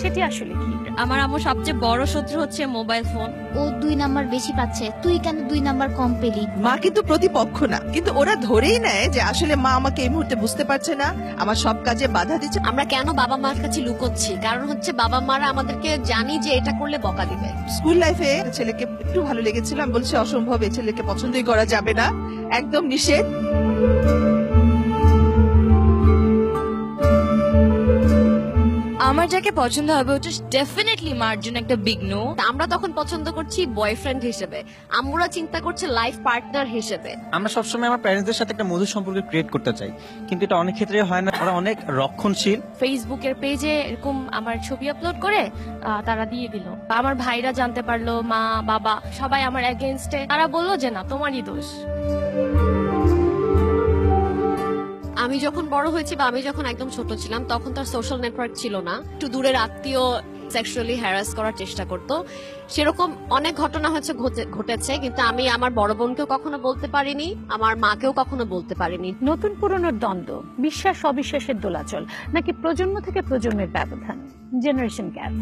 সেটি আসলে কি? আমার আম্মু সবচেয়ে বড় শত্রু হচ্ছে মোবাইল ফোন। ও 2 নাম্বার বেশি পাচ্ছে, তুই কেন 2 নাম্বার কম পেলি? মা কিন্তু প্রতিপক্ষ না, কিন্তু ওরা ধরেই নেয় যে আসলে মা আমাকে এই মুহূর্তে বুঝতে পারছে না, আমার সব কাজে বাধা দিচ্ছে। আমরা কেন বাবা মার কাছে লুকোচ্ছি? কারণ হচ্ছে বাবা মারা আমাদেরকে জানি যে এটা করলে বকা দিবে। স্কুল লাইফে ছেলেকে একটু ভালো লেগেছিল, আমি বলছি অসম্ভব, এই ছেলেকে পছন্দই করা যাবে না, একদম নিষেধ। আমার যাকে পছন্দ হবে ওটা ডেফিনেটলি মার জন্য একটা বিগ নো। আমরা তখন পছন্দ করছি বয়ফ্রেন্ড হিসেবে, আম্মুরা চিন্তা করছে লাইফ পার্টনার হিসেবে। আমরা সবসময় আমার প্যারেন্টসদের সাথে একটা মধুর সম্পর্ক ক্রিয়েট করতে চাই, কিন্তু এটা অনেক ক্ষেত্রে হয় না। ওরা অনেক রক্ষণশীল। ফেসবুকের পেজে এরকম আমার ছবি আপলোড করে তারা দিয়ে দিল। আমার ভাইরা জানতে পারলো, মা বাবা সবাই আমার এগেইনস্টে। তারা বললো যে না, তোমারই দোষ। আমি যখন বড় হয়েছি বা আমি যখন একদম ছোট ছিলাম তখন তার সোশ্যাল নেটওয়ার্ক ছিল না। একটু দূরের আত্মীয় সেক্সুয়ালি হ্যারাস করার চেষ্টা করতো, সেরকম অনেক ঘটনা হচ্ছে ঘটেছে, কিন্তু আমি আমার বড় বোনকেও কখনো বলতে পারিনি, আমার মাকেও কখনো বলতে পারিনি। নতুন পুরনোর দ্বন্দ্ব, বিশ্বাস অবিশ্বাসের দোলাচল, নাকি প্রজন্ম থেকে প্রজন্মের ব্যবধান, জেনারেশন গ্যাপ?